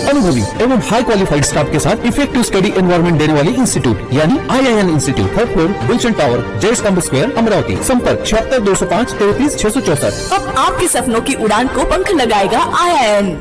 अनुभवी एवं हाई qualified staff के साथ इफेक्टिव स्टडी एनवायरमेंट देने वाली इंस्टीट्यूट यानी IIN institute, third floor, Gulshan tower, JS campus square, Amravati. संपर्क 76 205 33 664। अब आपके सपनों की उड़ान को पंख लगाएगा IIN।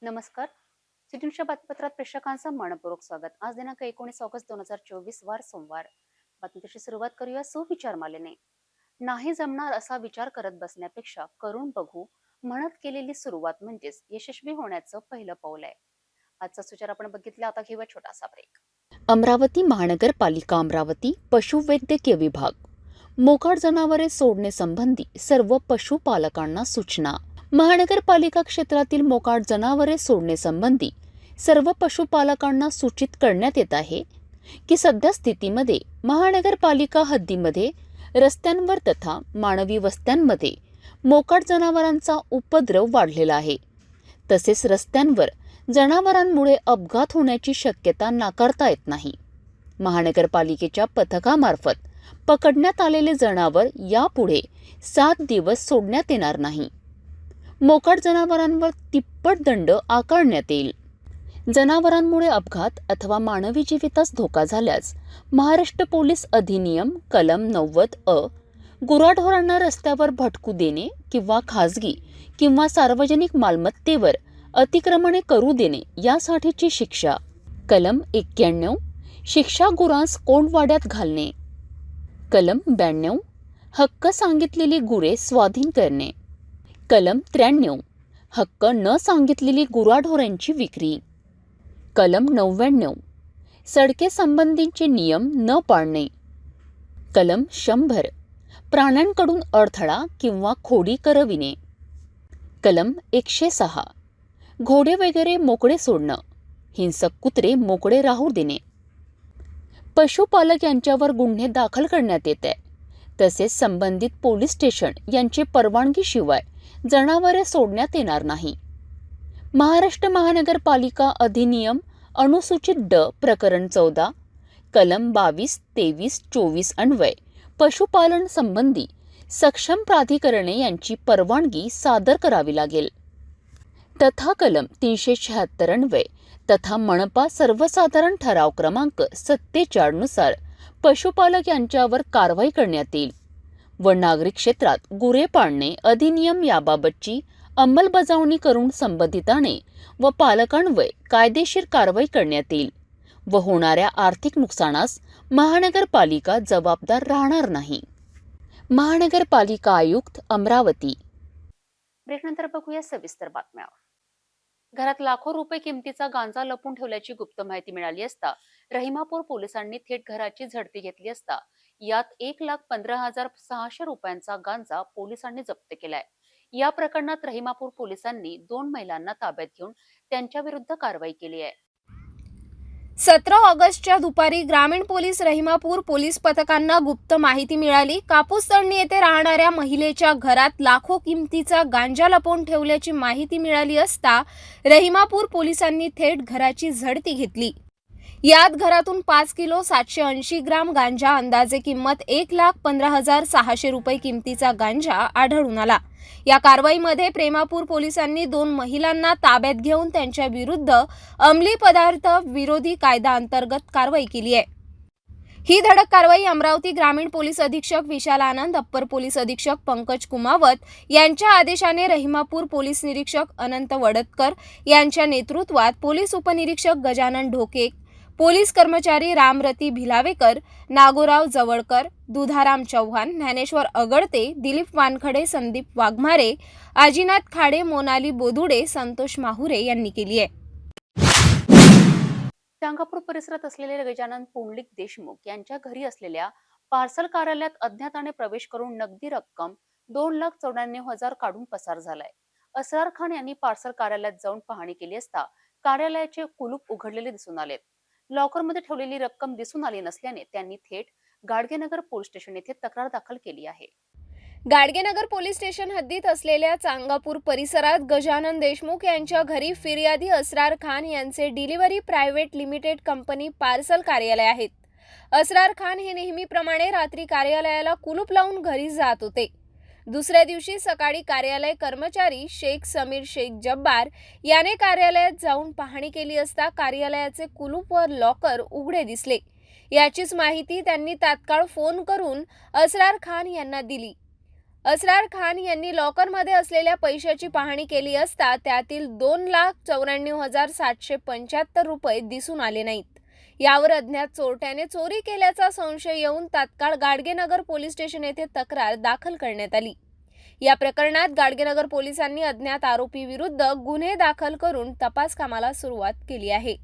नमस्कार, सिटीच्या बातमीपत्रात प्रेक्षकांचं मनपूर्वक स्वागत। आज दिनांक 19 ऑगस्ट 2024 वार सोमवार। बातमीची सुरुवात करूया सुविचार मालेने। नाही जमणार असा विचार करत बसण्यापेक्षा करून बघू म्हणत केलेली सुरुवात म्हणजेच यशस्वी होण्याचं पहिलं पाऊल आहे। आजचा सुविचार आपण बघितला, आता घेऊया छोटासा ब्रेक। अमरावती महानगरपालिका अमरावती पशुवैद्यकीय विभाग मोकाट जनावरे सोडणे संबंधी सर्व पशुपालकांना सूचना। महानगरपालिका क्षेत्रातील मोकाट जनावरे सोडणे संबंधी सर्व पशुपालकांना सूचित करण्यात येत आहे की सध्या स्थितीमध्ये महानगरपालिका हद्दीमध्ये रस्त्यांवर तथा मानवी वस्त्यांमध्ये मोकाट जनावरांचा उपद्रव वाढलेला आहे। तसेच रस्त्यांवर जनावरांमुळे अपघात होण्याची शक्यता नाकारता येत नाही। महानगरपालिकेच्या पथकामार्फत पकडण्यात आलेले जनावर यापुढे 7 दिवस सोडण्यात येणार नाही। मोकाट जनावरांवर तिप्पट दंड आकारण्यात येईल। जनावरांमुळे अपघात अथवा मानवी जीवितास धोका झाल्यास महाराष्ट्र पोलीस अधिनियम कलम 90 गुराढोरांना रस्त्यावर भटकू देणे किंवा खाजगी किंवा सार्वजनिक मालमत्तेवर अतिक्रमणे करू देणे यासाठीची शिक्षा। कलम 91 शिक्षा गुरांस कोंडवाड्यात घालणे। कलम 92 हक्क सांगितलेली गुरे स्वाधीन करणे। कलम 93 हक्क न सांगितलेली गुराढोरांची विक्री। कलम 99 सडके संबंधीचे नियम न पाळणे। कलम 100 प्राण्यांकडून अडथळा किंवा खोडी करविणे। कलम 106 घोडे वगैरे मोकळे सोडणं, हिंसक कुत्रे मोकळे राहू देणे। पशुपालक यांच्यावर गुन्हे दाखल करण्यात येत आहे। तसेच संबंधित पोलीस स्टेशन यांची परवानगीशिवाय जनावरे सोडण्यात येणार नाही। महाराष्ट्र महानगरपालिका अधिनियम अनुसूचित ड प्रकरण 14 कलम 22, 23, 24 अन्वय पशुपालन संबंधी सक्षम प्राधिकरणे यांची परवानगी सादर करावी लागेल। तथा कलम 376 अन्वय तथा मनपा सर्वसाधारण ठराव क्रमांक 47 नुसार पशुपालक यांच्यावर कारवाई करण्यात येईल व नागरी क्षेत्रात गुरे पाळणे अधिनियम याबाबतची अंमलबजावणी करून संबंधिताने व पालकांवर कायदेशीर कारवाई करण्यात येईल व होणाऱ्या आर्थिक नुकसानास महानगरपालिका जबाबदार राहणार नाही। महानगरपालिका आयुक्त अमरावती। ब्रेकनंतर बघूया सविस्तर बातम्या। घरात लाखो रुपये किमतीचा गांजा लपून ठेवल्याची गुप्त माहिती मिळाली असता रहिमापूर पोलिसांनी थेट घराची झडती घेतली असता यात 1,15,600 रुपयांचा गांजा पोलिसांनी जप्त केलाय। या प्रकरणात रहिमापूर पोलिसांनी 2 महिलांना ताब्यात घेऊन त्यांच्या विरुद्ध कारवाई केली आहे। 17 ऑगस्टच्या दुपारी ग्रामीण पोलीस रहिमापूर पोलीस पथकांना गुप्त माहिती मिळाली। कापूस तळणी येथे राहणाऱ्या महिलेच्या घरात लाखो किमतीचा गांजा लपवून ठेवल्याची माहिती मिळाली असता रहिमापूर पोलिसांनी थेट घराची झडती घेतली। यात घरातून 5 किलो 780 ग्राम गांजा अंदाजे किंमत 1,15,600 रुपये किमतीचा गांजा आढळून आला। या कारवाईमध्ये प्रेमापूर पोलिसांनी 2 महिलांना ताब्यात घेऊन त्यांच्या विरुद्ध अंमली पदार्थ विरोधी कायदा अंतर्गत कारवाई केली आहे। ही धडक कारवाई अमरावती ग्रामीण पोलीस अधीक्षक विशाल आनंद, अप्पर पोलीस अधीक्षक पंकज कुमावत यांच्या आदेशाने रहिमापूर पोलीस निरीक्षक अनंत वडतकर यांच्या नेतृत्वात पोलीस उपनिरीक्षक गजानन ढोके, पोलीस कर्मचारी रामरती भिलावेकर, नागोराव जवळकर, दुधाराम चव्हाण, ज्ञानेश्वर अगडते, दिलीप वानखडे, संदीप वाघमारे, आजीनाथ खाडे, मोनाली बोदुडे, संतोष माहुरे यांनी केली आहे। चांगापूर परिसरात असलेले गजानन पुंडलिक देशमुख यांच्या घरी असलेल्या पार्सल कार्यालयात अज्ञाताने प्रवेश करून नगदी रक्कम 2,94,000 काढून पसार झालाय। असरार खान यांनी पार्सल कार्यालयात जाऊन पाहणी केली असता कार्यालयाचे कुलूप उघडलेले दिसून आले। लॉकरमध्ये ठेवलेली रक्कम दिसून आली नसल्याने त्यांनी थेट गाडगेनगर पोलीस स्टेशन येथे तक्रार दाखल केली आहे. गाडगेनगर पोलीस स्टेशन हद्दीत असलेल्या चांगापूर परिसरात गजानन देशमुख यांच्या घरी फिर्यादी असरार खान यांचे delivery private limited company parcel कार्यालय आहेत. असरार खान हे नेहमीप्रमाणे रात्री कार्यालयाला कुलूप लावून घरी जात होते. दुसऱ्या दिवशी सकाळी कार्यालय कर्मचारी शेख समीर शेख जब्बार याने कार्यालयात जाऊन पाहणी केली असता कार्यालयाचे कुलूप व लॉकर उघडे दिसले. याचीच माहिती त्यांनी तात्काळ फोन करून असरार खान यांना दिली. असरार खान यांनी लॉकरमध्ये असलेल्या पैशाची पाहणी केली असता त्यातील 2,94,775 रुपये दिसून आले नाहीत. यावर अज्ञात चोरट्याने चोरी केल्याचा संशय येऊन तात्काळ गाडगेनगर पोलीस स्टेशन येथे तक्रार दाखल करण्यात आली. या प्रकरणात गाडगेनगर पोलिसांनी अज्ञात आरोपी विरुद्ध गुन्हे दाखल करून तपास कामाला सुरुवात केली आहे.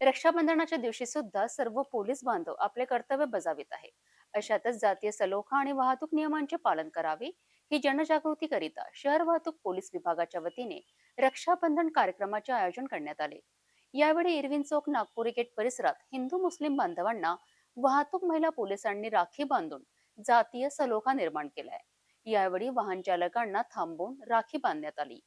रक्षाबंधनाच्या दिवशी सुद्धा सर्व पोलीस बांधव आपले कर्तव्य बजावित आहे. अशातच जातीय सलोखा आणि वाहतूक नियमांचे पालन करावे ही जनजागृती करिता शहर वाहतूक पोलीस विभागाच्या वतीने रक्षाबंधन कार्यक्रमाचे आयोजन करण्यात आले. यावेळी इरविन चौक नागपुरी गेट परिसरात हिंदू मुस्लिम बांधवांना वाहतूक महिला पोलिसांनी राखी बांधून जातीय सलोखा निर्माण केलाय. यावेळी वाहन चालकांना थांबवून राखी बांधण्यात आली.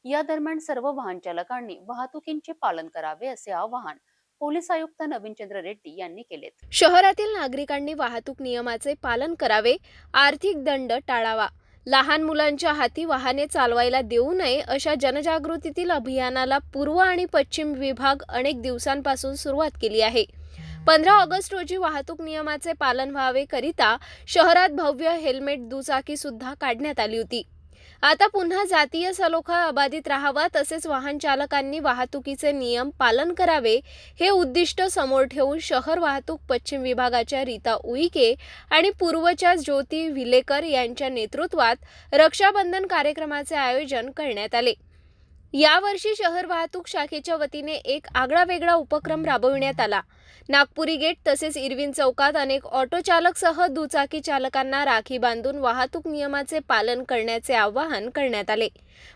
या दरम्यान सर्व वाहन चालकांनी वाहतुकीचे पालन करावे असे आवाहन पोलीस आयुक्त नवीनचंद्र रेड्डी यांनी केले. शहरातील नागरिकांनी वाहतूक नियमाचे पालन करावे, आर्थिक दंड टाळावा, लहान मुलांच्या हाती वाहने चालवायला देऊ नये अशा जनजागृतीतील अभियानाला पूर्व आणि पश्चिम विभाग अनेक दिवसांपासून सुरुवात केली आहे. 15 ऑगस्ट रोजी वाहतूक नियमाचे पालन व्हावे करिता शहरात भव्य हेल्मेट दुचाकी सुद्धा काढण्यात आली होती. आता पुन्हा जातीय सलोखा अबाधित राहावा तसेच वाहन चालकांनी वाहतुकीचे नियम पालन करावे हे उद्दिष्ट समोर ठेवून शहर वाहतूक पश्चिम विभागाच्या रीता उईके आणि पूर्वच्या ज्योती विलेकर यांच्या नेतृत्वात रक्षाबंधन कार्यक्रमाचे आयोजन करण्यात आले. यावर्षी शहर वाहतूक शाखेच्या वतीने एक आगळावेगळा उपक्रम राबविण्यात आला. नागपुरी गेट तसेच इरविन चौकात अनेक ऑटो चालक सह दुचाकी चालकांना राखी बांधून वाहतूक नियमाचे पालन करण्याचे आवाहन करण्यात आले.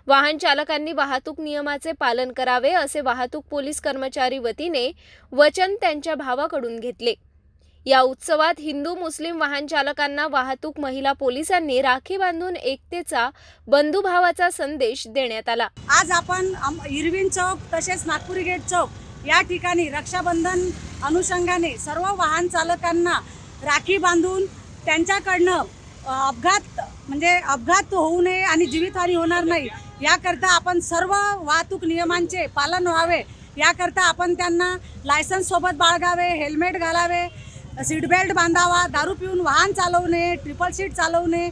वाहन चालकांनी वाहतूक नियमाचे पालन करावे असे वाहतूक पोलीस कर्मचारी वतीने वचन त्यांच्या भावाकडून घेतले. या उत्सवात हिंदू मुस्लिम वाहन चालकांना वाहतूक महिला पोलिसांनी राखी बांधून एकतेचा बंधुभावाचा संदेश देण्यात आला. आज आपण इरविन चौक तसेच नागपुरी गेट चौक या ठिकाणी रक्षाबंधन अनुषंगाने सर्व वाहन चालकांना राखी बांधून त्यांच्याकडनं अपघात होऊ नये आणि जीवितहानी होणार नाही याकरता आपण सर्व वाहतूक नियमांचे पालन व्हावे याकरता आपण त्यांना लायसन्स सोबत बाळगावे, हेल्मेट घालावे, सीट बेल्ट बांधावा, दारू पिऊन वाहन चालवू नये, ट्रिपल सीट चालवू नये,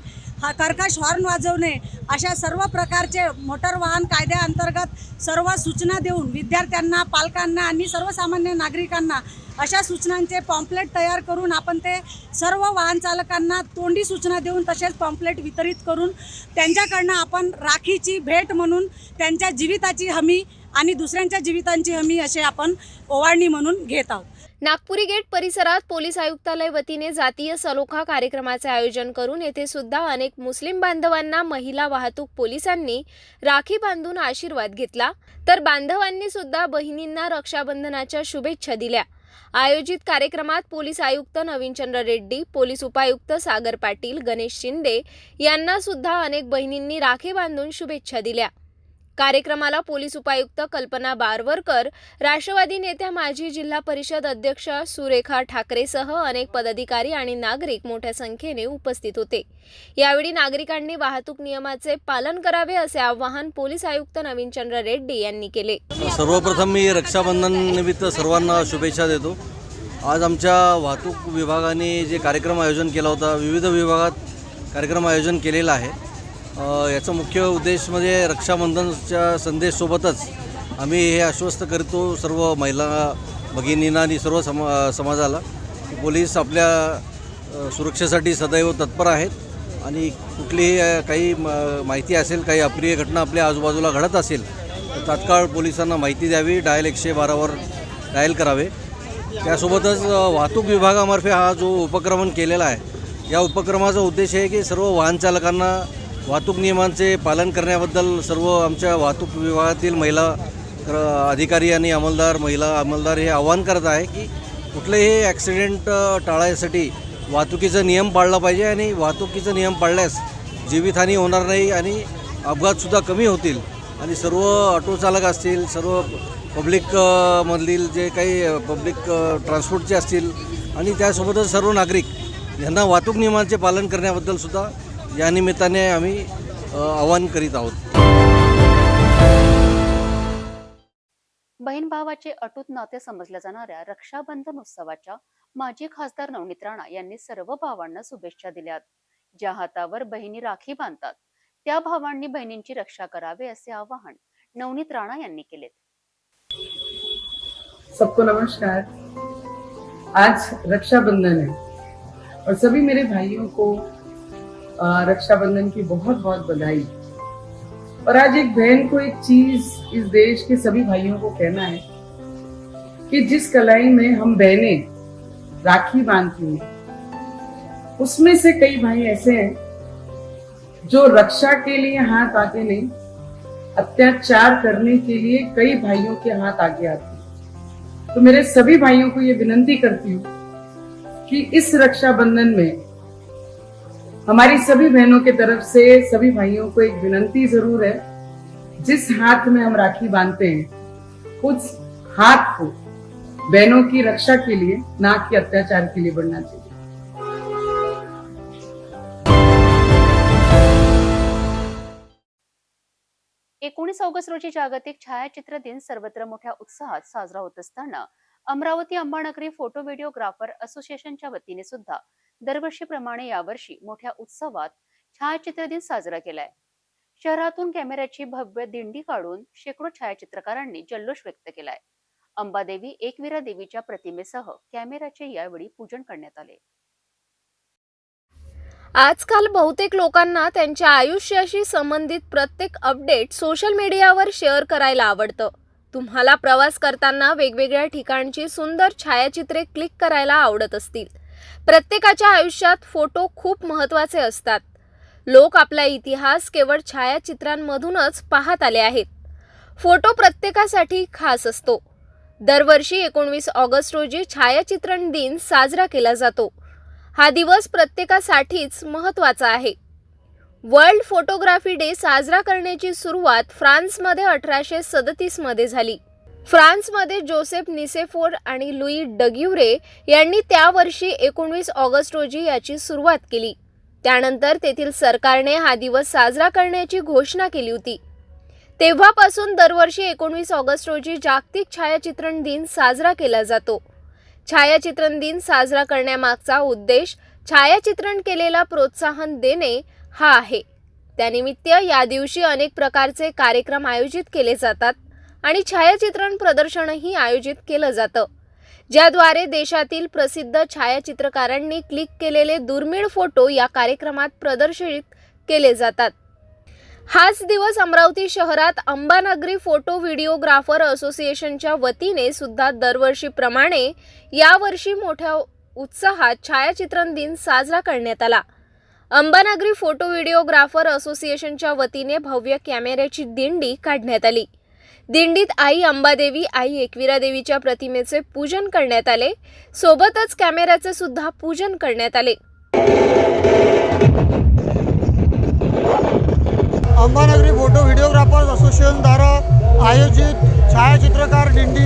कर्कश हॉर्न वाजवणे अशा सर्व प्रकारचे मोटर वाहन कायद्याअंतर्गत सर्व सूचना देऊन विद्यार्थ्यांना, पालकांना आणि सर्वसामान्य नागरिकांना अशा सूचनांचे पॉम्पलेट तयार करून आपण ते सर्व वाहन चालकांना तोंडी सूचना देऊन तसेच पॉम्पलेट वितरित करून त्यांच्याकडनं आपण राखीची भेट म्हणून त्यांच्या जीविताची हमी आणि दुसऱ्यांच्या जीवितांची हमी असे आपण ओवाळणी म्हणून घेत आहोत. नागपुरी गेट परिसरात पोलीस आयुक्तालय वतीने जातीय सलोखा कार्यक्रमाचे आयोजन करून येथे सुद्धा अनेक मुस्लिम बांधवांना महिला वाहतूक पोलिसांनी राखी बांधून आशीर्वाद घेतला, तर बांधवांनी सुद्धा बहिणींना रक्षाबंधनाच्या शुभेच्छा दिल्या. आयोजित कार्यक्रमात पोलीस आयुक्त नवीनचंद्र रेड्डी, पोलीस उपायुक्त सागर पाटील, गणेश शिंदे यांना सुद्धा अनेक बहिणींनी राखी बांधून शुभेच्छा दिल्या. कार्यक्रमाला पोलीस उपायुक्त कल्पना बारवरकर, राष्ट्रवादी नेत्या माजी जिल्हा परिषद अध्यक्ष सुरेखा ठाकरेसह अनेक पदाधिकारी आणि नागरिक मोठ्या संख्येने उपस्थित होते. यावेळी नागरिकांनी वाहतूक नियमाचे पालन करावे असे आवाहन पोलीस आयुक्त नवीनचंद्र रेड्डी यांनी केले. सर्वप्रथम मी रक्षाबंधन निमित्त सर्वांना शुभेच्छा देतो. आज आमच्या वाहतूक विभागाने जे कार्यक्रम आयोजन केला होता, विविध विभागात कार्यक्रम आयोजन केलेला आहे. याचा मुख्य उद्देश म्हणजे रक्षाबंधनच्या संदेशसोबतच आम्ही हे आश्वस्त करतो सर्व महिला भगिनींना आणि सर्व समाजाला की पोलीस आपल्या सुरक्षेसाठी सदैव तत्पर आहेत आणि कुठलीही काही माहिती असेल, काही अप्रिय घटना आपल्या आजूबाजूला घडत असेल तर तात्काळ पोलिसांना माहिती द्यावी, डायल 112वर डायल करावे. त्यासोबतच वाहतूक विभागामार्फे हा जो उपक्रम केलेला आहे, या उपक्रमाचा उद्देश आहे की सर्व वाहन चालकांना वाहतूक नियमांचे पालन करण्याबद्दल सर्व आमच्या वाहतूक विभागातील महिला अधिकारी आणि महिला अंमलदार हे आवाहन करत आहे की कुठलेही ॲक्सिडेंट टाळायसाठी वाहतुकीचा नियम पाळला पाहिजे आणि वाहतुकीचा नियम पाळल्यास जीवितहानी होणार नाही आणि अपघातसुद्धा कमी होतील आणि सर्व ऑटो चालक असतील, सर्व पब्लिक मधील जे काही पब्लिक ट्रान्सपोर्टचे असतील आणि त्यासोबतच सर्व नागरिक यांना वाहतूक नियमांचे पालन करण्याबद्दल सुद्धा या निमित्ताने आम्ही आवाहन करीत आहोत. बहीण भावाचे अटूट नाते समजल्या जाणाऱ्या रक्षाबंधन उत्सवाच्या माजी खासदार नवनीत राणा यांनी सर्व भावांना शुभेच्छा दिल्यात. ज्या हातावर बहिणी राखी बांधतात त्या भावांनी बहिणींची रक्षा करावे असे आवाहन नवनीत राणा यांनी केले. सबको नमस्कार. आज रक्षाबंधन है और सभी मेरे भाइयों को रक्षाबंधन की बहुत बहुत बधाई. और आज एक बहन को एक चीज इस देश के सभी भाइयों को कहना है कि जिस कलाई में हम बहनें राखी बांधती हैं उसमें से कई भाई ऐसे हैं जो रक्षा के लिए हाथ आगे नहीं, अत्याचार करने के लिए कई भाइयों के हाथ आगे आते हैं. तो मेरे सभी भाइयों को ये विनती करती हूँ कि इस रक्षाबंधन में हमारी सभी बहनों के तरफ से सभी भाइयों को एक विनती जरूर है, जिस हाथ में हम राखी बांधते हैं उस हाथ को बहनों की रक्षा के लिए, ना कि अत्याचार के लिए बढ़ना चाहिए. 19 ऑगस्ट रोजी जागतिक छायाचित्र दिन सर्वत्र मोठ्या उत्साहात साजरा होत असताना अमरावती अंबानगरी फोटो व्हिडिओग्राफर असोसिएशनच्या वतीने सुद्धा दरवर्षीप्रमाणे यावर्षी मोठ्या उत्सवात छायाचित्र दिन साजरा केलाय. शहरातून कॅमेऱ्याची भव्य दिंडी काढून शेकडो छायाचित्रकारांनी जल्लोष व्यक्त केलाय. अंबादेवी एकवीरा देवीच्या प्रतिमेसह कॅमेऱ्याचे यावेळी पूजन करण्यात आले. आजकाल बहुतेक लोकांना त्यांच्या आयुष्याशी संबंधित प्रत्येक अपडेट सोशल मीडियावर शेअर करायला आवडतं. तुम्हाला प्रवास करताना वेगवेगळ्या ठिकाणची सुंदर छायाचित्रे क्लिक करायला आवडत असतील. प्रत्येकाच्या आयुष्यात फोटो खूप महत्त्वाचे असतात. लोक आपला इतिहास केवळ छायाचित्रांमधूनच पाहत आले आहेत. फोटो प्रत्येकासाठी खास असतो. दरवर्षी 19 ऑगस्ट रोजी छायाचित्रण दिन साजरा केला जातो. हा दिवस प्रत्येकासाठीच महत्त्वाचा आहे. वर्ल्ड फोटोग्राफी डे साजरा करण्याची सुरुवात फ्रान्समध्ये 1837 मध्ये झाली. फ्रान्समध्ये जोसेफ निसेफोर आणि लुई डग्युरे यांनी त्या वर्षी 19 ऑगस्ट रोजी याची सुरुवात केली. त्यानंतर तेथील सरकारने हा दिवस साजरा करण्याची घोषणा केली होती. तेव्हापासून दरवर्षी 19 ऑगस्ट रोजी जागतिक छायाचित्रण दिन साजरा केला जातो. छायाचित्रण दिन साजरा करण्यामागचा उद्देश छायाचित्रण केलेला प्रोत्साहन देणे हा आहे. त्यानिमित्त या दिवशी अनेक प्रकारचे कार्यक्रम आयोजित केले जातात आणि छायाचित्रण प्रदर्शनही आयोजित केलं जातं, ज्याद्वारे देशातील प्रसिद्ध छायाचित्रकारांनी क्लिक केलेले दुर्मिळ फोटो या कार्यक्रमात प्रदर्शित केले जातात. हाच दिवस अमरावती शहरात अंबानगरी फोटो व्हिडिओग्राफर असोसिएशनच्या वतीने सुद्धा दरवर्षीप्रमाणे यावर्षी मोठ्या उत्साहात छायाचित्रण दिन साजरा करण्यात आला. अंबानगरी फोटो व्हिडिओग्राफर असोसिएशनच्या वतीने भव्य कॅमेऱ्याची दिंडी काढण्यात आली. दिंडीत आई अंबादेवी, आई एकवीरा देवीच्या प्रतिमेचे पूजन करण्यात आले. सोबतच कॅमेऱ्याचे सुद्धा पूजन करण्यात आले. अंबानगरी फोटो व्हिडिओग्राफर्स असोसिएशनद्वारा आयोजित छायाचित्रकार दिंडी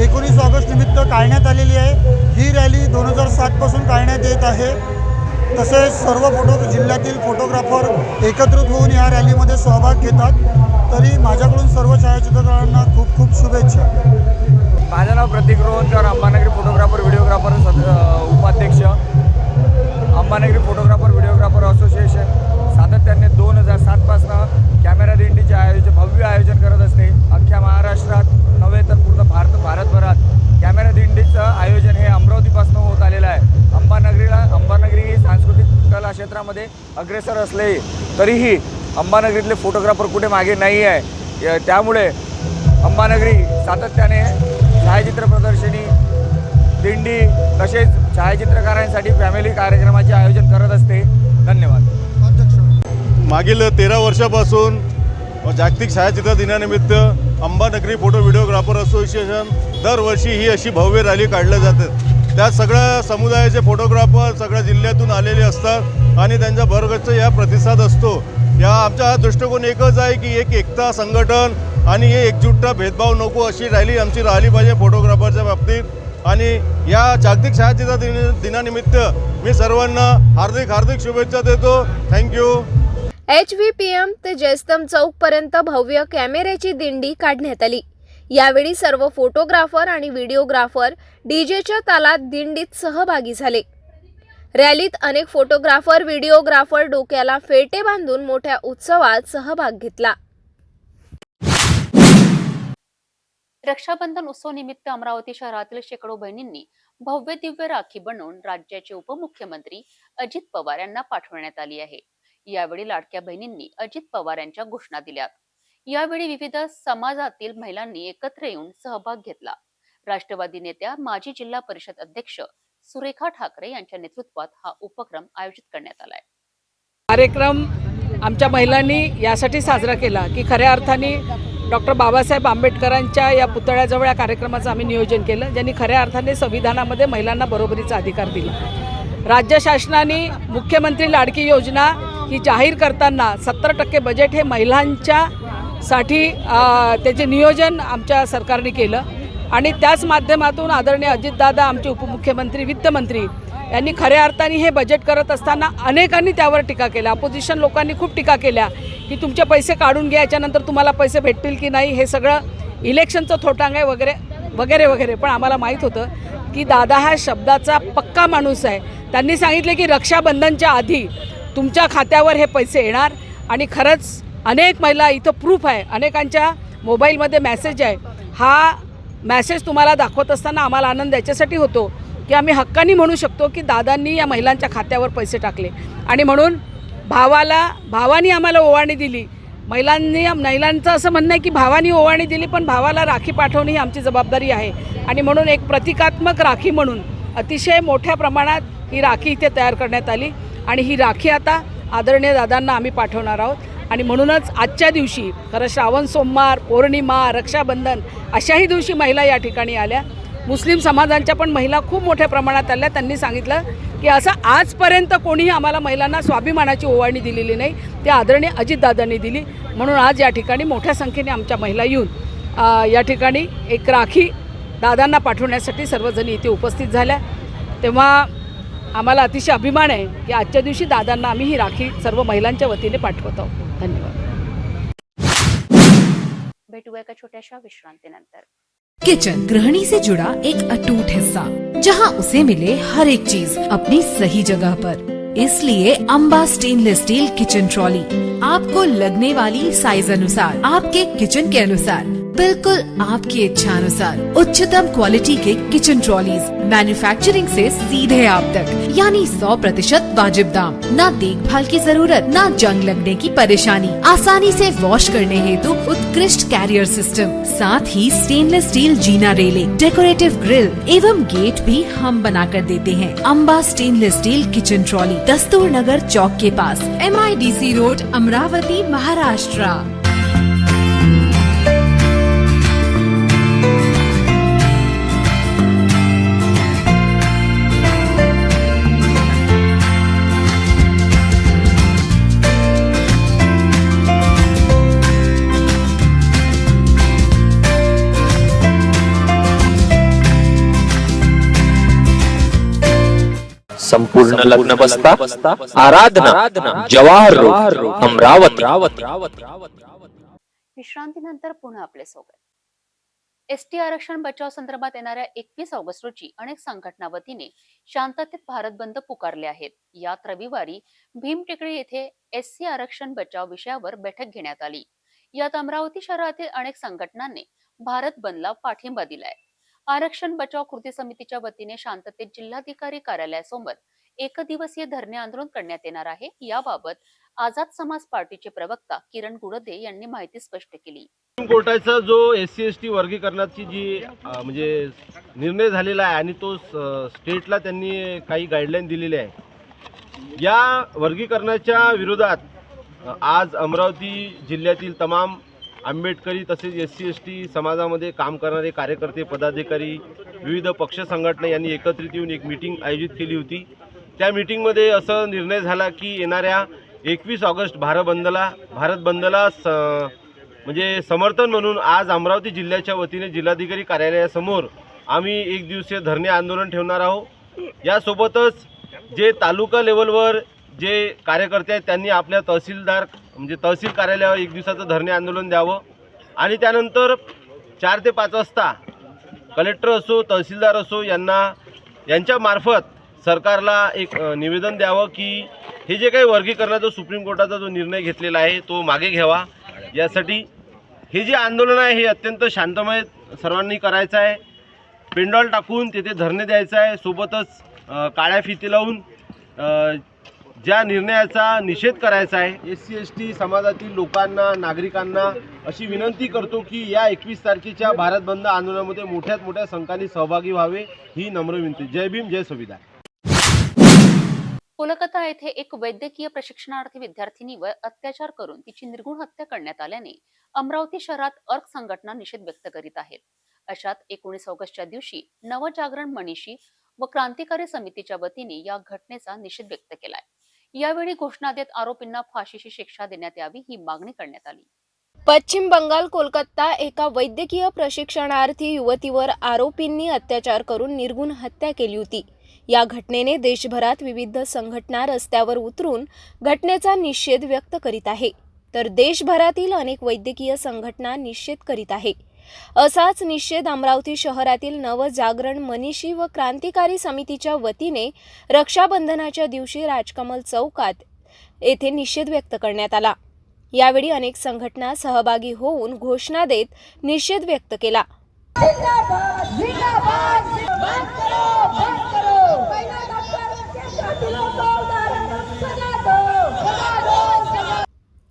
19 ऑगस्ट निमित्त काढण्यात आलेली आहे. ही रॅली 2007 पासून काढण्यात येत आहे. तसेच सर्व जिल्ह्यातील फोटोग्राफर एकत्रित होऊन या रॅलीमध्ये सहभाग घेतात. तरी माझ्याकडून सर्व छायाचित्रकारांना खूप खूप शुभेच्छा. माझं नाव प्रतीक रोहनकर, अंबानगरी फोटोग्राफर व्हिडिओग्राफर उपाध्यक्ष, अंबानगरी फोटोग्राफर व्हिडिओग्राफर असोसिएशन सातत्याने 2007 पासून कॅमेरा दिंडीचे भव्य आयोजन करत असते. अख्ख्या महाराष्ट्रात नव्हे तर पूर्ण भारतभरात कॅमेरा दिंडीचं आयोजन हे अमरावतीपासून होत आलेलं आहे. अंबानगरी ही सांस्कृतिक कला क्षेत्रामध्ये अग्रेसर असले तरीही अंबानगरीतले फोटोग्राफर कुठे मागे नाही आहे. त्यामुळे अंबानगरी सातत्याने छायाचित्र प्रदर्शनी, दिंडी तसेच छायाचित्रकारांसाठी फॅमिली कार्यक्रमाचे आयोजन करत असते. धन्यवाद. मागील 13 वर्षापासून जागतिक छायाचित्र दिनानिमित्त अंबानगरी फोटो व्हिडिओग्राफर असोसिएशन दरवर्षी ही अशी भव्य रॅली काढल्या जातात. त्यात सगळ्या समुदायाचे फोटोग्राफर सगळ्या जिल्ह्यातून आलेले असतात आणि त्यांचा भरगच्च या प्रतिसाद असतो. या आमचा दृष्टिकोन एकच आहे की एक एकता, संघटन आणि हे एकजुटता, भेदभाव नको अशी रॅली आमची राहिली पाहिजे फोटोग्राफरच्या बाबतीत. आणि या जागतिक छायाचित्र दिनानिमित्त मी सर्वांना हार्दिक शुभेच्छा देतो. थँक्यू. HVPM ते जयस्तंभ चौक पर्यंत भव्य कॅमेऱ्याची दिंडी काढण्यात आली. यावेळी सर्व फोटोग्राफर आणि व्हिडिओग्राफर डीजेच्या तालात दिंडीत सहभागी झाले. रॅलीत अनेक फोटोग्राफर, व्हिडिओग्राफर डोक्याला फेटे बांधून मोठ्या उत्सवात सहभाग घेतला. रक्षाबंधन उत्सव निमित्त अमरावती शहरातील शेकडो बहिणींनी भव्य दिव्य राखी बनवून राज्याचे उपमुख्यमंत्री अजित पवार यांना पाठवण्यात आली आहे. यावेळी लाडक्या बहिणींनी अजित पवार यांच्या घोषणा दिल्यात. यावेळी विविध समाजातील महिलांनी एकत्र येऊन सहभाग घेतला. राष्ट्रवादी नेत्या, माजी जिल्हा परिषद अध्यक्ष सुरेखा ठाकरे यांच्या नेतृत्वात हा उपक्रम आयोजित करण्यात आलाय. कार्यक्रम आमच्या महिलांनी यासाठी साजरा केला की खऱ्या अर्थाने डॉक्टर बाबासाहेब आंबेडकरांच्या या पुतळ्याजवळ या कार्यक्रमाचं आम्ही नियोजन केलं, ज्यांनी खऱ्या अर्थाने संविधानामध्ये महिलांना बरोबरीचा अधिकार दिला. राज्य शासनाने मुख्यमंत्री लाडकी योजना ही जाहीर करताना 70% बजेट हे महिलांच्यासाठी त्याचे नियोजन आमच्या सरकारने केलं आणि त्याच माध्यमातून आदरणीय अजितदादा, आमचे उपमुख्यमंत्री, वित्तमंत्री यांनी खऱ्या अर्थाने हे बजेट करत असताना अनेकांनी त्यावर टीका केल्या. अपोजिशन लोकांनी खूप टीका केल्या की तुमचे पैसे काढून घ्या, याच्यानंतर तुम्हाला पैसे भेटतील की नाही, हे सगळं इलेक्शनचं थोटांग आहे वगैरे वगैरे वगैरे. पण आम्हाला माहीत होतं की दादा हा शब्दाचा पक्का माणूस आहे. त्यांनी सांगितले की रक्षाबंधनच्या आधी तुमच्या खात्यावर हे पैसे येणार आणि खरंच अनेक महिला, इथं प्रूफ आहे, अनेकांच्या मोबाईलमध्ये मेसेज आहे. हा मेसेज तुम्हाला दाखवत असताना आम्हाला आनंद याच्यासाठी होतो की आम्ही हक्कानी म्हणू शकतो की दादांनी या महिलांच्या खात्यावर पैसे टाकले आणि म्हणून भावानी आम्हाला ओवाळणी दिली. महिलांचं असं म्हणणं आहे की भावानी ओवाळणी दिली, पण भावाला राखी पाठवणे ही आमची जबाबदारी आहे आणि म्हणून एक प्रतिकात्मक राखी म्हणून अतिशय मोठ्या प्रमाणात ही राखी इथे तयार करण्यात आली आणि ही राखी आता आदरणीय दादांना आम्ही पाठवणार आहोत. आणि म्हणूनच आजच्या दिवशी खरं श्रावण सोमवार, पौर्णिमा, रक्षाबंधन अशाही दिवशी महिला या ठिकाणी आल्या. मुस्लिम समाजांच्या पण महिला खूप मोठ्या प्रमाणात आल्या. त्यांनी सांगितलं की असं आजपर्यंत कोणीही आम्हाला महिलांना स्वाभिमानाची ओवाळणी दिलेली नाही, ते आदरणीय अजितदादांनी दिली. म्हणून आज या ठिकाणी मोठ्या संख्येने आमच्या महिला येऊन या ठिकाणी एक राखी दादांना पाठवण्यासाठी सर्वजणी इथे उपस्थित झाल्या. तेव्हा आम्हाला अतिशय अभिमान आहे की आजच्या दिवशी दादांना आम्ही ही राखी सर्व महिलांच्या वतीने पाठवत आहोत. धन्यवाद. भेटूया एका छोट्याशा विश्रांतीनंतर. किचन गृहिणी से जुड़ा एक अटूट हिस्सा, जहां उसे मिले हर एक चीज अपनी सही जगह पर. इसलिए Amba stainless steel kitchen trolley आपको लगने वाली साइज अनुसार, आपके किचन के अनुसार, बिल्कुल आपकी इच्छा अनुसार उच्चतम क्वालिटी के किचन ट्रॉलीज मैन्युफैक्चरिंग से सीधे आप तक, यानी 100% वाजिब दाम, न देखभाल की जरूरत, न जंग लगने की परेशानी, आसानी से वॉश करने हेतु उत्कृष्ट कैरियर सिस्टम, साथ ही स्टेनलेस स्टील जीना रेलिंग, डेकोरेटिव ग्रिल एवं गेट भी हम बना कर देते हैं. Amba stainless steel kitchen trolley, Dastur Nagar चौक के पास, MIDC रोड, अमरावती, महाराष्ट्र. संपूर्ण लग्न बसता आराधना जवाहर रोड अमरावती. विश्रांतीनंतर पुन्हा आपले स्वागत. एसटी आरक्षण बचाव संदर्भात येणाऱ्या 21 ऑगस्ट रोजी अनेक संघटना वतीने शांततेत भारत बंद पुकारले आहेत. यात रविवारी भीमटेकडी येथे SC आरक्षण बचाव विषयावर बैठक घेण्यात आली. यात अमरावती शहरातील अनेक संघटनांनी भारत बंदला पाठिंबा दिलाय. आरक्षण बचाव कृती समितीच्या वतीने शांततेत जिल्हाधिकारी कार्यालयासमोर एकदिवसीय धरणे आंदोलन करण्यात येणार आहे. याबाबत आझाद समाज पार्टीचे प्रवक्ता किरण गुडदे यांनी माहिती स्पष्ट केली. कोर्टाचा जो SC ST वर्गीकरणाची जी म्हणजे निर्णय झालेला आहे आणि तो स्टेटला त्यांनी काही गाईडलाईन दिलेली आहे. या वर्गीकरणाच्या विरोधात आज अमरावती जिल्ह्यातील तमाम आंबेडकरी तसेच SC/ST समाजामध्ये काम करणारे कार्यकर्ते, पदाधिकारी, विविध पक्ष संघटना यांनी एकत्रित येऊन एक मीटिंग आयोजित केली होती. त्या मीटिंगमध्ये असं निर्णय झाला की येणाऱ्या 21 ऑगस्ट भारत बंदला म्हणजे समर्थन म्हणून आज अमरावती जिल्ह्याच्या वतीने जिल्हाधिकारी कार्यालयासमोर आम्ही एक दिवसीय धरणे आंदोलन ठेवणार आहोत. यासोबतच जे तालुका लेवलवर जे कार्यकर्ते आहेत त्यांनी आपल्या तहसील कार्यालयावर एक दिवसाचं धरणे आंदोलन द्यावं आणि त्यानंतर 4 ते 5 वाजता कलेक्टर असो, तहसीलदार असो यांच्यामार्फत सरकारला एक निवेदन द्यावं की हे जे काही वर्गीकरणाचा सुप्रीम कोर्टाचा जो निर्णय घेतलेला आहे तो मागे घ्यावा. यासाठी हे जे आंदोलन आहे हे अत्यंत शांतमय सर्वांनी करायचं आहे. पेंडॉल टाकून तिथे धरणे द्यायचं आहे. सोबतच काळ्या फिती लावून ज्या निर्णयाचा निषेध करायचा आहे. SC/ST समाजातील लोकांना, नागरिकांना अशी विनंती करतो की या 21 तारखेच्या भारत बंद आंदोलनामध्ये मोठ्यात मोठ्या संख्येने सहभागी व्हावे ही नम्र विनंती. जय भीम, जय संविधान. कोलकाता येथे एक वैद्यकीय प्रशिक्षणार्थी विद्यार्थिनीवर अत्याचार करून तिची निर्घृण हत्या करण्यात आल्याने अमरावती शहरात अर्क संघटना निषेध व्यक्त करीत आहेत. अशात 19 ऑगस्टच्या दिवशी नवजागरण मनीषी व क्रांतिकारी समितीच्या वतीने या घटनेचा निषेध व्यक्त केलाय. यावेळी घोषणा देत आरोपींना फाशीची शिक्षा देण्यात यावी ही मागणी करण्यात आली. पश्चिम बंगाल कोलकाता एका वैद्यकीय प्रशिक्षणार्थी युवतीवर आरोपींनी अत्याचार करून निर्घृण हत्या केली होती. या घटनेने देशभरात विविध संघटना रस्त्यावर उतरून घटनेचा निषेध व्यक्त करीत आहे, तर देशभरातील अनेक वैद्यकीय संघटना निषेध करीत आहे. असाच निषेध अमरावती शहरातील नवजागरण मनीषी व क्रांतिकारी समितीच्या वतीने रक्षाबंधनाच्या दिवशी राजकमल चौकात येथे निषेध व्यक्त करण्यात आला. यावेळी अनेक संघटना सहभागी होऊन घोषणा देत निषेध व्यक्त केला.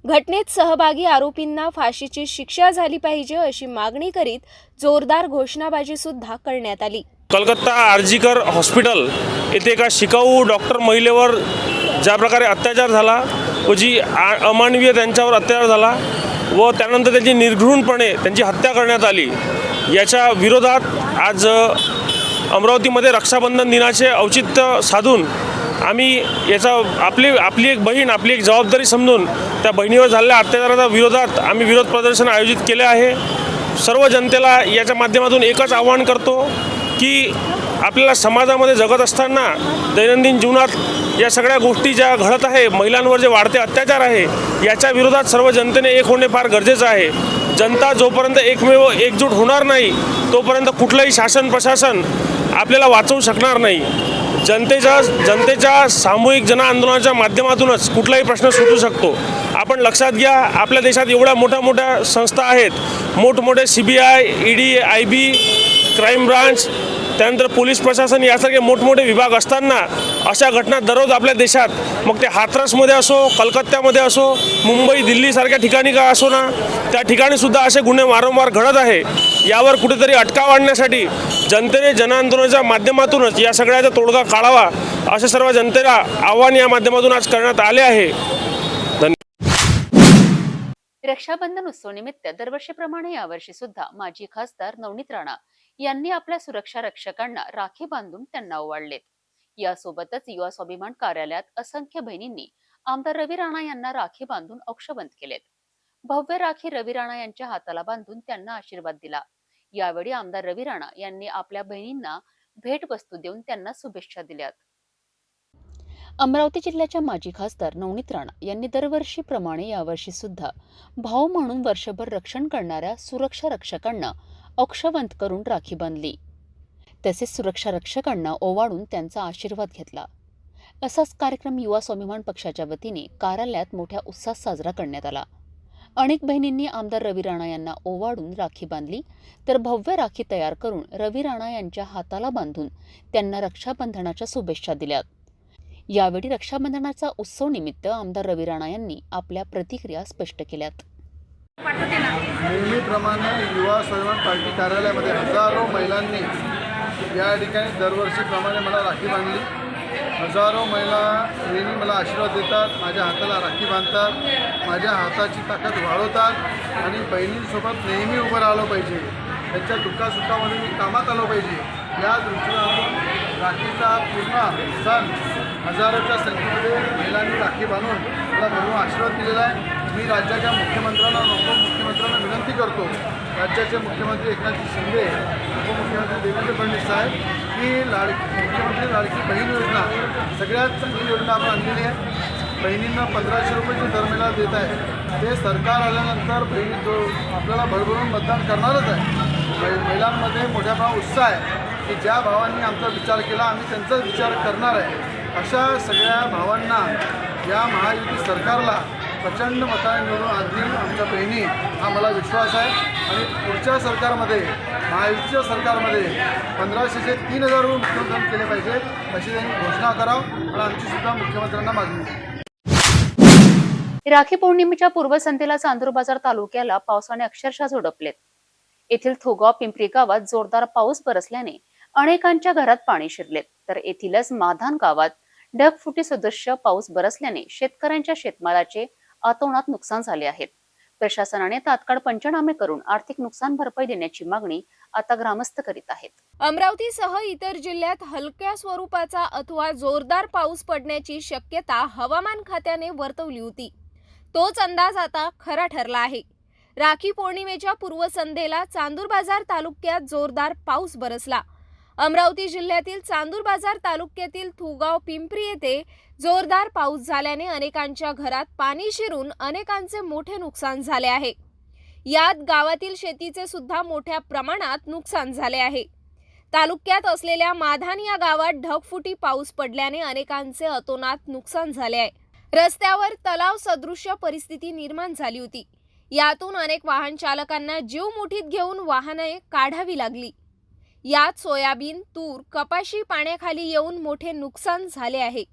घटनेत सहभागी आरोपींना फाशीची शिक्षा झाली पाहिजे अशी मागणी करीत जोरदार घोषणाबाजी सुद्धा करण्यात आली. कलकत्ता आरजीकर हॉस्पिटल येथे एका शिकाऊ डॉक्टर महिलेवर ज्या प्रकारे अत्याचार झाला व जी अमानवीय त्यांच्यावर अत्याचार झाला व त्यानंतर त्यांची निर्घृणपणे त्यांची हत्या करण्यात आली, याच्या विरोधात आज अमरावतीमध्ये रक्षाबंधन दिनाचे औचित्य साधून आम्ही याचा आपली एक बहीण, आपली एक जबाबदारी समजून त्या बहिणीवर झालेल्या अत्याचाराच्या विरोधात आम्ही विरोध प्रदर्शन आयोजित केले आहे. सर्व जनतेला याच्या माध्यमातून एकच आवाहन करतो की आपल्याला समाजामध्ये जगत असताना दैनंदिन जीवनात या सगळ्या गोष्टी ज्या घडत आहे, महिलांवर जे वाढते अत्याचार आहे, याच्या विरोधात सर्व जनतेने एक होणे फार गरजेचं आहे. जनता जोपर्यंत एकमेव एकजूट होणार नाही तोपर्यंत कुठलंही शासन प्रशासन आपल्याला वाचवू शकणार नाही. जनतेच्या सामूहिक जनआंदोलनाच्या माध्यमातूनच कुठलाही प्रश्न सुटू शकतो. आपण लक्षात घ्या, आपल्या देशात एवढ्या मोठ्या संस्था आहेत, मोठमोठे CBI, ED, IB, crime branch, त्यानंतर पोलीस प्रशासन यासारखे मोठमोठे विभाग असताना अशा घटना दररोज आपल्या देशात, मग ते हाथरसमध्ये असो, कलकत्त्यामध्ये असो, मुंबई, दिल्लीसारख्या ठिकाणी का असो ना, त्या ठिकाणीसुद्धा असे गुन्हे वारंवार घडत आहे. यावर कुठेतरी अटकाव आणण्यासाठी जनतेने जनआंदोलनाच्या माध्यमातूनच या सगळ्याचा तोडगा काढावा असे सर्व जनतेला आव्हान या माध्यमातून आज करण्यात आले आहे. रक्षाबंधन उत्सव निमित्त दरवर्षीप्रमाणे यावर्षी सुद्धा माजी खासदार नवनीत राणा यांनी आपल्या सुरक्षा रक्षकांना राखी बांधून त्यांना ओवाळलेत. यासोबतच युवा स्वाभिमान कार्यालयात असंख्य बहिणींनी आमदार रवी राणा यांना राखी बांधून औक्षवंत केलेत. भव्य राखी रवी राणा यांच्या हाताला बांधून त्यांना आशीर्वाद दिला. यावेळी आमदार रवी राणा यांनी आपल्या बहिणींना भेटवस्तू देऊन त्यांना शुभेच्छा दिल्यात. अमरावती जिल्ह्याच्या माजी खासदार नवनीत राणा यांनी दरवर्षीप्रमाणे यावर्षी सुद्धा भाऊ म्हणून वर्षभर रक्षण करणाऱ्या सुरक्षा रक्षकांना औक्षवंत करून राखी बांधली. तसेच सुरक्षा रक्षकांना ओवाळून त्यांचा आशीर्वाद घेतला. असाच कार्यक्रम युवा स्वाभिमान पक्षाच्या वतीने कार्यालयात मोठ्या उत्साहात साजरा करण्यात आला. अनेक बहिणींनी आमदार रवी राणा यांना ओवाळून राखी बांधली, तर भव्य राखी तयार करून रवी राणा यांच्या हाताला बांधून त्यांना रक्षाबंधनाच्या शुभेच्छा दिल्यात. यावेळी रक्षाबंधनाचा उत्सव निमित्त आमदार रवी राणा यांनी आपल्या प्रतिक्रिया स्पष्ट केल्यात. नेहमीप्रमाणे युवा स्वाभिमान पार्टी कार्यालयामध्ये हजारो महिलांनी या ठिकाणी दरवर्षीप्रमाणे मला राखी बांधली. हजारो महिला नेहमी मला आशीर्वाद देतात, माझ्या हाताला राखी बांधतात, माझ्या हाताची ताकद वाढवतात आणि बहिणींसोबत नेहमी उभं राहिलं पाहिजे, त्यांच्या दुःखासुखामध्ये मी कामात आलो पाहिजे या दृष्टीने राखीचा पूर्ण सण हजारोच्या संख्येमध्ये महिलांनी राखी बांधून मला भरपूर आशीर्वाद दिलेला आहे. मी राज्याच्या मुख्यमंत्र्यांना उपमुख्यमंत्र्यांना विनंती करतो, राज्याचे मुख्यमंत्री एकनाथ शिंदे, उपमुख्यमंत्री देवेंद्र फडणवीस साहेब की मुख्यमंत्री लाडकी बहीण योजना सगळ्यात चांगली योजना आपण आणलेली आहे. बहिणींना 1500 रुपये जे दर महिना देत आहे ते सरकार आल्यानंतर बहिणी जो आपल्याला भरभरून मतदान करणारच आहे. महिलांमध्ये मोठ्या प्रमाणात उत्साह आहे की ज्या भावांनी आमचा विचार केला आम्ही त्यांचाच विचार करणार आहे. अशा सगळ्या भावांना या महायुती सरकारला प्रचंड मताने निवडून आणतील आमच्या बहिणी, हा मला विश्वास आहे. आणि पुढच्या सरकारमध्ये महायुतीच्या सरकारमध्ये 1500चे 3000 रुपये मुख्यमंत्र्यांनी केले पाहिजे अशी त्यांनी घोषणा करावं आणि आमची सुद्धा मुख्यमंत्र्यांना मागणी आहे. राखी पौर्णिमेच्या पूर्वसंध्येला चांदूर बाजार तालुक्याला पावसाने अक्षरशः झोडपलेत. येथील थोगाव पिंपरी गावात जोरदार पाऊस बरसल्याने अनेकांच्या घरात पाणी शिरलेत, तर येथीलच माधान गावात ढगफुटी सदृश्य पाऊस बरसल्याने शेतकऱ्यांच्या शेतमालाचे अतोनात नुकसान झाले आहेत. प्रशासनाने तात्काळ पंचनामे करून आर्थिक नुकसान भरपाई देण्याची मागणी आता ग्रामस्थ करीत आहेत. अमरावतीसह इतर जिल्ह्यात हलक्या स्वरूपाचा अथवा जोरदार पाऊस पडण्याची शक्यता हवामान खात्याने वर्तवली होती. तोच अंदाज आता खरा ठरला आहे. राखी पौर्णिमेच्या पूर्वसंध्येला चांदूर बाजार तालुक्यात जोरदार पाऊस बरसला. अमरावती जिल्ह्यातील चांदूर बाजार तालुक्यातील थुगाव पिंपरी येथे जोरदार पाऊस झाल्याने अनेकांच्या घरात पाणी शिरून अनेकांचे मोठे नुकसान झाले आहे. यात गावातील शेतीचे सुद्धा मोठ्या प्रमाणात नुकसान झाले आहे. तालुक्यात असलेल्या माधान या गावात ढगफुटी पाऊस पडल्याने अनेकांचे अतोनात नुकसान झाले आहे. रस्त्यावर तलाव सदृश्य परिस्थिती निर्माण झाली होती. यातून अनेक वाहन चालकांना जीव मुठीत घेऊन वाहने काढावी लागली. यात सोयाबीन, तूर, कपाशी पाण्याखाली येऊन मोठे नुकसान झाले आहे.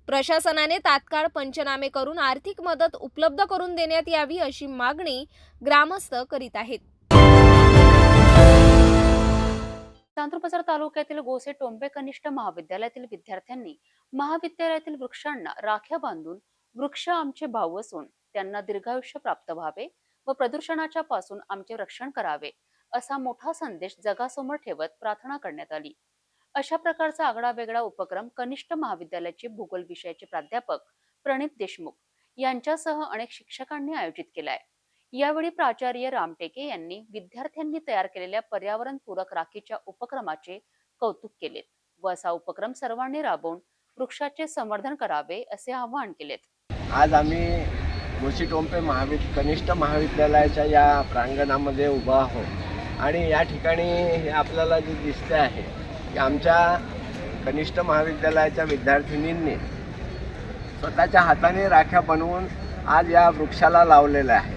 प्रशासनाने तात्काळ पंचनामे करून आर्थिक मदत उपलब्ध करून देण्यात यावी अशी मागणी ग्रामस्थ करीत आहेत. चांदूर बाजार तालुक्यातील गोसे टोंबे कनिष्ठ महाविद्यालयातील विद्यार्थ्यांनी महाविद्यालयातील वृक्षांना राख्या बांधून वृक्ष आमचे भाऊ असून त्यांना दीर्घायुष्य प्राप्त व्हावे व प्रदूषणाच्या पासून आमचे रक्षण करावे असा मोठा संदेश जगासमोर ठेवत प्रार्थना करण्यात आली. अशा प्रकारचा आगळा वेगळा उपक्रम कनिष्ठ महाविद्यालयाचे भूगोल विषयाचे प्राध्यापक प्रणित देशमुख यांच्यासह अनेक शिक्षकांनी आयोजित केलाय. यावेळी प्राचार्य रामटेके यांनी विद्यार्थ्यांनी तयार केलेल्या पर्यावरणपूरक राखीच्या उपक्रमाचे कौतुक केलेत व असा उपक्रम सर्वांनी राबवून वृक्षाचे संवर्धन करावे असे आवाहन केलेत. आज आम्ही गोसी टोंपे कनिष्ठ महाविद्यालयाच्या या प्रांगणामध्ये उभा आहोत आणि या ठिकाणी हे आपल्याला जे दिसते आहे की आमच्या कनिष्ठ महाविद्यालयाच्या विद्यार्थिनींनी स्वतःच्या हाताने राख्या बनवून आज या वृक्षाला लावलेलं आहे,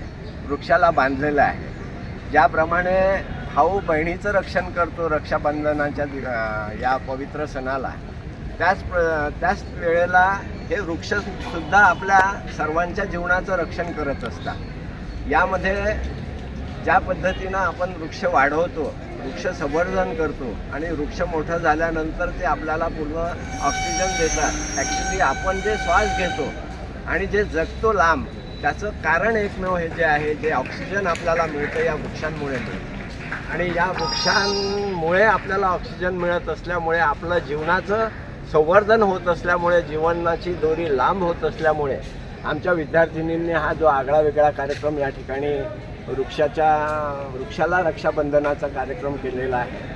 वृक्षाला बांधलेलं आहे. ज्याप्रमाणे भाऊ बहिणीचं रक्षण करतो रक्षाबंधनाच्या या पवित्र सणाला, त्याच वेळेला हे वृक्षसुद्धा आपल्या सर्वांच्या जीवनाचं रक्षण करत असतात. यामध्ये ज्या पद्धतीनं आपण वृक्ष वाढवतो, वृक्ष संवर्धन करतो आणि वृक्ष मोठं झाल्यानंतर ते आपल्याला पूर्ण ऑक्सिजन देतात. ॲक्च्युली आपण जे श्वास घेतो आणि जे जगतो लांब त्याचं कारण एकमेव हे जे आहे, जे ऑक्सिजन आपल्याला मिळतं या वृक्षांमुळे मिळतं आणि या वृक्षांमुळे आपल्याला ऑक्सिजन मिळत असल्यामुळे आपलं जीवनाचं संवर्धन होत असल्यामुळे, जीवनाची दोरी लांब होत असल्यामुळे आमच्या विद्यार्थिनींनी हा जो आगळा वेगळा कार्यक्रम या ठिकाणी वृक्षाला रक्षाबंधनाचा कार्यक्रम केलेला आहे.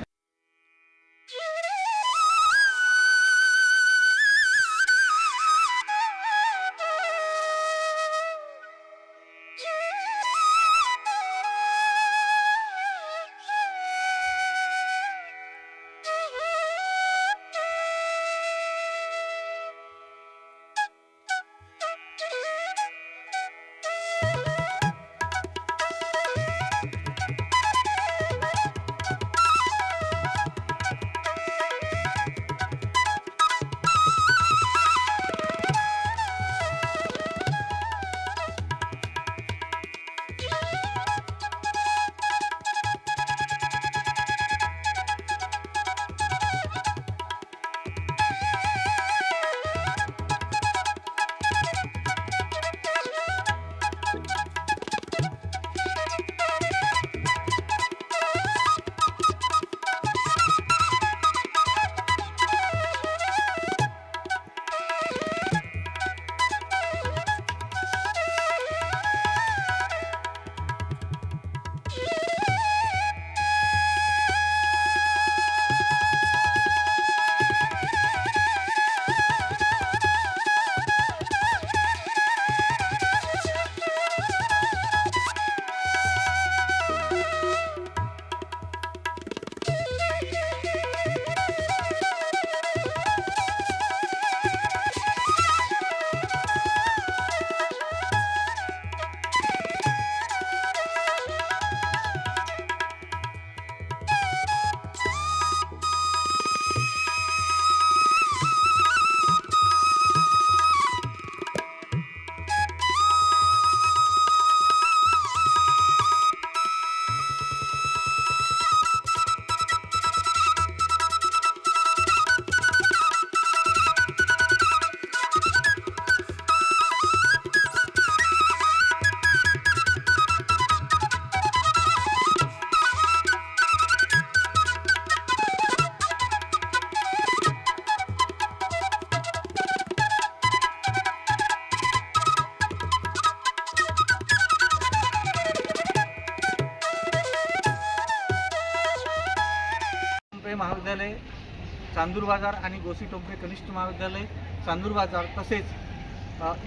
महाविद्यालय चांदूर बाजार आणि गोसी टोंपे कनिष्ठ महाविद्यालय चांदूर बाजार तसेच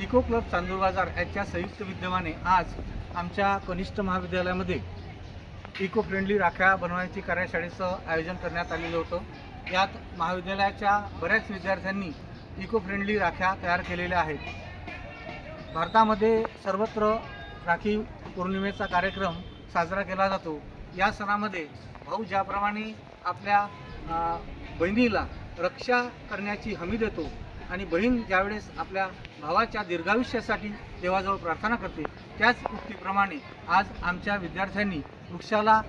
इको क्लब चांदूर बाजार यांच्या संयुक्त विद्यमाने आज आमच्या कनिष्ठ महाविद्यालयामध्ये इको फ्रेंडली राख्या बनवण्याची कार्यशाळेचं आयोजन करण्यात आलेलं होतं। यात महाविद्यालयाच्या बऱ्याच विद्यार्थ्यांनी इको फ्रेंडली राख्या तयार केलेल्या आहेत। भारतामध्ये सर्वत्र राखी पौर्णिमेचा कार्यक्रम साजरा केला जातो। या सणामध्ये भाऊ ज्याप्रमाणे आपल्या बहिणीला रक्षा करण्याची हमी देतो आणि बहीण ज्यावेळेस आपल्या भावाच्या दीर्घायुष्यासाठी देवाजवळ प्रार्थना करते, त्याच उक्तीप्रमाणे आज आमच्या विद्यार्थ्यांनी वृक्षाला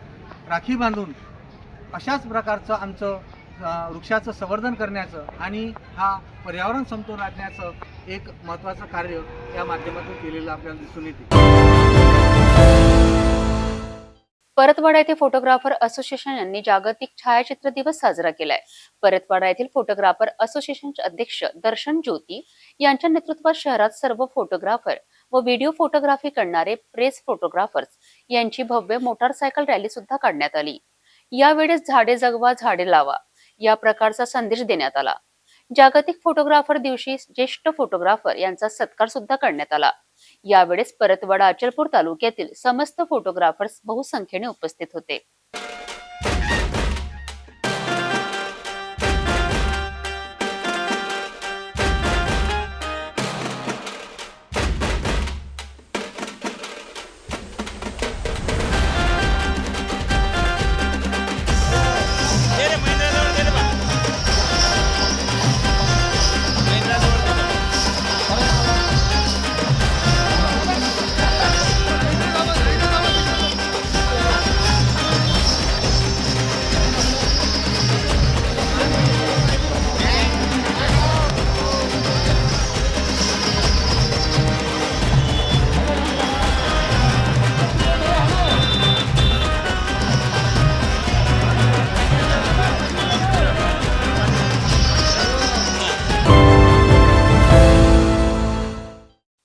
राखी बांधून अशाच प्रकारचं आमचं वृक्षाचं संवर्धन करण्याचं आणि हा पर्यावरण समतोल राखण्याचं एक महत्त्वाचं कार्य या माध्यमातून केलेलं आपल्याला दिसून येते। परतवाडा येथे फोटोग्राफर असोसिएशन यांनी जागतिक छायाचित्र दिवस साजरा केलाय। परतवाडा येथील फोटोग्राफर असोसिएशनचे अध्यक्ष दर्शन ज्योती यांच्या नेतृत्वात शहरात सर्व फोटोग्राफर व व्हिडिओ फोटोग्राफी करणारे प्रेस फोटोग्राफर्स यांची भव्य मोटारसायकल रॅली सुद्धा काढण्यात आली। यावेळेस झाडे जगवा झाडे लावा या प्रकारचा संदेश देण्यात आला। जागतिक फोटोग्राफर दिवशी ज्येष्ठ फोटोग्राफर यांचा सत्कार सुद्धा करण्यात आला। यावेळेस परतवाडा अचलपूर तालुक्यातील समस्त फोटोग्राफर्स बहुसंख्येने उपस्थित होते।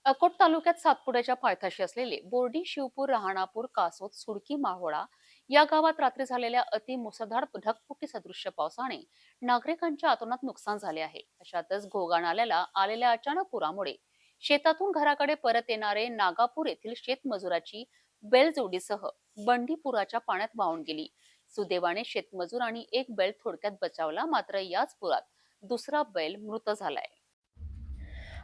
अकोट तालुक्यात सातपुड्याच्या पायथ्याशी असलेले बोर्डी, शिवपूर, राहणापूर, कासोद, सुडकी, माहोळा या गावात रात्री झालेल्या अति मुसळधार ढगफुटी सदृश्य पावसाने नागरिकांच्या अतोनात नुकसान झाले आहे। अशातच घोगा नाल्याला आलेल्या अचानक पुरामुळे शेतातून घराकडे परत येणारे नागापूर येथील शेतमजुराची बैलजोडीसह बंडी पुराच्या पाण्यात वाहून गेली। सुदैवाने शेतमजूर आणि एक बैल थोडक्यात बचावला, मात्र याच पुरात दुसरा बैल मृत झालाय।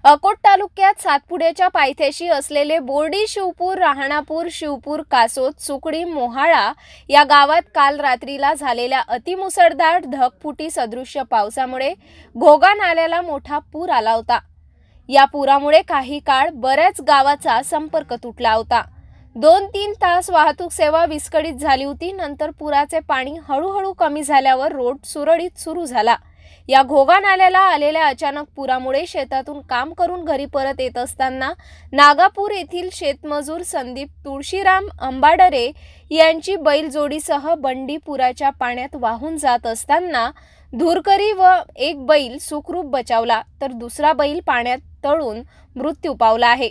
अकोट तालुक्यात सातपुड्याच्या पायथ्याशी असलेले बोर्डी, शिवपूर, राहणापूर, शिवपूर, कासोद, सुकडी, मोहाळा या गावात काल रात्रीला झालेल्या अतिमुसळधार ढगफुटी सदृश्य पावसामुळे घोगा नाल्याला मोठा पूर आला होता। या पुरामुळे काही काळ बऱ्याच गावाचा संपर्क तुटला होता। 2-3 तास वाहतूक सेवा विस्कळीत झाली होती। नंतर पुराचे पाणी हळूहळू कमी झाल्यावर रोड सुरळीत सुरू झाला। या घोगा नाल्याला आलेल्या अचानक पुरामुळे शेतातून काम करून घरी परत येत असताना नागापूर येथील शेतमजूर संदीप तुळशीराम अंबाडरे यांची बैलजोडीसह बंडी पुराच्या पाण्यात वाहून जात असताना धुरकरी व एक बैल सुखरूप बचावला, तर दुसरा बैल पाण्यात तळून मृत्यू पावला आहे।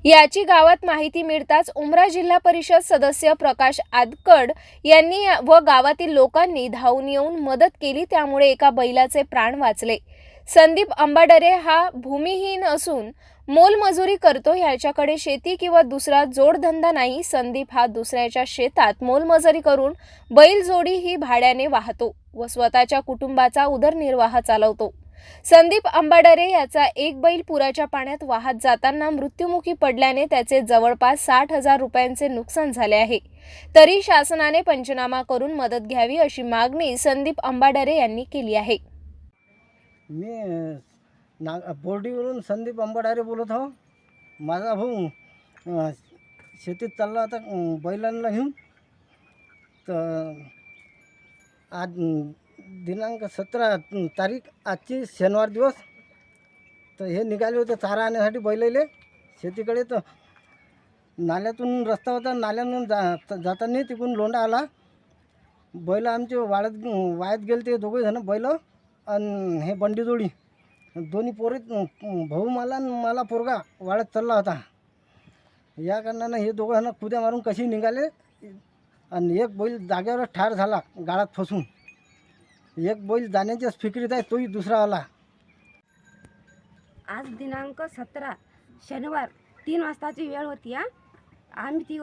याची गावात माहिती मिळताच उमरा जिल्हा परिषद सदस्य प्रकाश आदकड यांनी व गावातील लोकांनी धावून येऊन मदत केली, त्यामुळे एका बैलाचे प्राण वाचले। संदीप अंबाडरे हा भूमिहीन असून मोलमजुरी करतो। याच्याकडे शेती किंवा दुसरा जोडधंदा नाही। संदीप हा दुसऱ्याच्या शेतात मोलमजुरी करून बैलजोडी ही भाड्याने वाहतो व स्वतःच्या कुटुंबाचा उदरनिर्वाह चालवतो। संदीप अंबाडरे याचा एक बैल पुराच्या पाण्यात वाहत जाताना मृत्युमुखी पडल्याने त्याचे जवळपास 60,000 रुपयांचे नुकसान झाले आहे। तरी शासनाने पंचनामा करून मदत घ्यावी अशी मागणी संदीप अंबाडरे यांनी केली आहे। मी बोर्डीवरून संदीप अंबाडरे बोलत आहो। माझा भाऊ शेतीत चालला होता बैलांना घेऊन, तर आज दिनांक 17 तारीख आजची शनिवार दिवस, तर हे निघाले होते चारा आणण्यासाठी बैलाले शेतीकडे। तर नाल्यातून रस्ता होता, नाल्यातून जाताना तिकडून लोंढा आला। बैल आमचे वायात गेले ते दोघे जण बैल आणि हे बंडी जोडी दोन्ही पोरे, भाऊ मला पोरगा वाळत चालला होता। या कारणानं हे दोघं जण कुद्या मारून कशी निघाले आणि एक बैल जागेवर ठार झाला गाळात फसून। एक बैल जाण्याच्याच फिक्रीत आहे, तोही दुसरा आला. आज दिनांक 17 शनिवार 3 वाजताची वेळ होती. आम्ही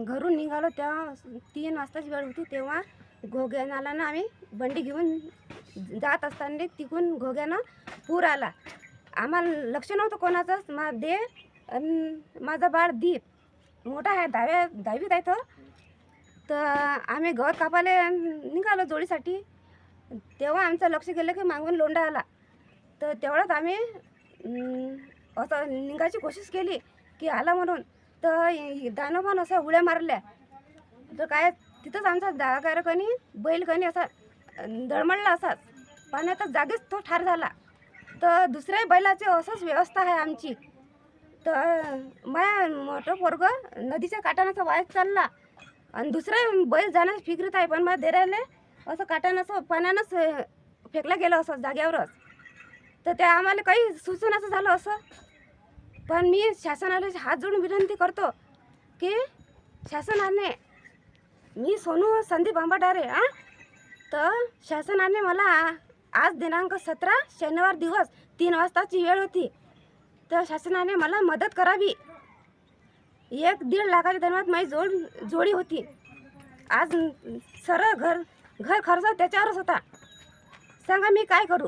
घरून निघालो तेव्हा 3 वाजताची वेळ होती. तेव्हा घोग्यानाला आम्ही बंडी घेऊन जात असताना तिकडून घोग्यानं पूर आला. आम्हाला लक्ष नव्हतं कोणाचंच. माझा बाळ दीप मोठा आहे, 10वीत आहे तो. तर आम्ही गवत कापायला निघालो जोडीसाठी. तेव्हा आमचं लक्ष गेलं की मागून लोंढा आला. तर तेवढ्यात आम्ही असं निघायची कोशिश केली की आला म्हणून. तर दानोबान असा उड्या मारल्या. तर काय तिथंच आमचा जागार कणी बैल कणी असा दळमळला, असाच पाण्यातच जागीच तो ठार झाला. तर दुसऱ्या बैलाची असंच व्यवस्था आहे आमची. तर माझ्या मोठं पोरगं नदीच्या काठानं वाहत चालला आणि दुसरा बैल जाण्यास फिक्रीत आहे. पण माझ्या देराले असं काठानं असं पाण्यानंच फेकलं गेलं असं जाग्यावरच. तर ते आम्हाला काही सुचून असं झालं असं. पण मी शासनाला हात जोडून विनंती करतो की शासनाने, मी सोनू संदीप अंबाडारे तर शासनाने मला आज दिनांक 17 शनिवार दिवस 3 वाजताची वेळ होती. तर शासनाने मला मदत करावी. 1-1.5 लाखाच्या दरम्यान माझी जोडी होती. आज सरळ घर खर्च त्याच्यावरच होता. सांगा मी काय करू.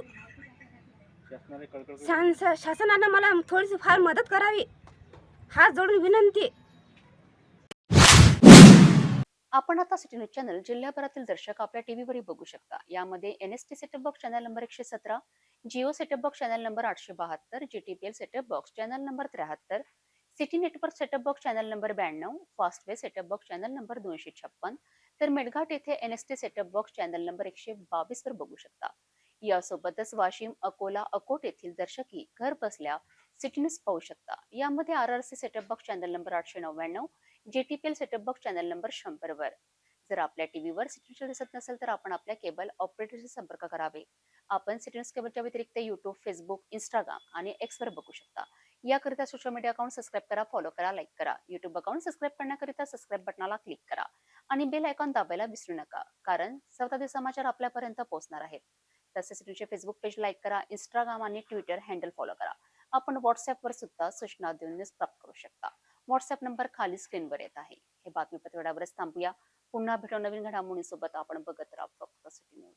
शासनानं मला थोडीशी फार मदत करावी, हात जोडून विनंती. आपण आता सिटी न्यूज चॅनल जिल्ह्याभरातील दर्शक आपल्या टीव्हीवरही बघू शकता. यामध्ये NST setup box channel number 117, Jio setup box channel number 872, GTPL setup box channel number 73, city network setup box channel number 92, Fastway setup box channel number 256, तर मेडघाट येथे NST setup box channel number 122 वर बघू शकता. यासोबतच वाशिम, अकोला, अकोट येथील दर्शकही घर बसल्या सिटी न्यूज पाहू शकता. यामध्ये RRC setup box channel number 899, GTPL setup box channel number 100 वर. जर आपल्या टीव्हीवर सिटी न्यूज दिसत नसेल तर आपण आपल्या केबल ऑपरेटरशी संपर्क करावे. आपण सिटी न्यूज केबलच्या व्यतिरिक्त YouTube, Facebook, Instagram आणि X वर बघू शकता. याकरिता सोशल मीडिया अकाउंट सबस्क्राईब करा, फॉलो करा, लाईक करा. YouTube अकाउंट सबस्क्राईब करण्याकरिता सबस्क्राईब बटनाला क्लिक करा आणि बेल आयकॉन दाबायला विसरू नका, कारण सवतादी समाचार आपल्यापर्यंत पोहोचणार आहेत. तसेच तुमचे फेसबुक पेज लाईक करा, इंस्टाग्राम आणि ट्विटर हँडल फॉलो करा. आपण व्हॉट्सअपवर सुद्धा सूचना देऊन न्यूज प्राप्त करू शकता. व्हॉट्सअप नंबर खाली स्क्रीनवर येत आहे. हे बातमीपत्र एवढ्यावरच थांबूया. पुन्हा भेटू नवीन घडामोडींसोबत. आपण बघत राहा फक्त सिटी न्यूज.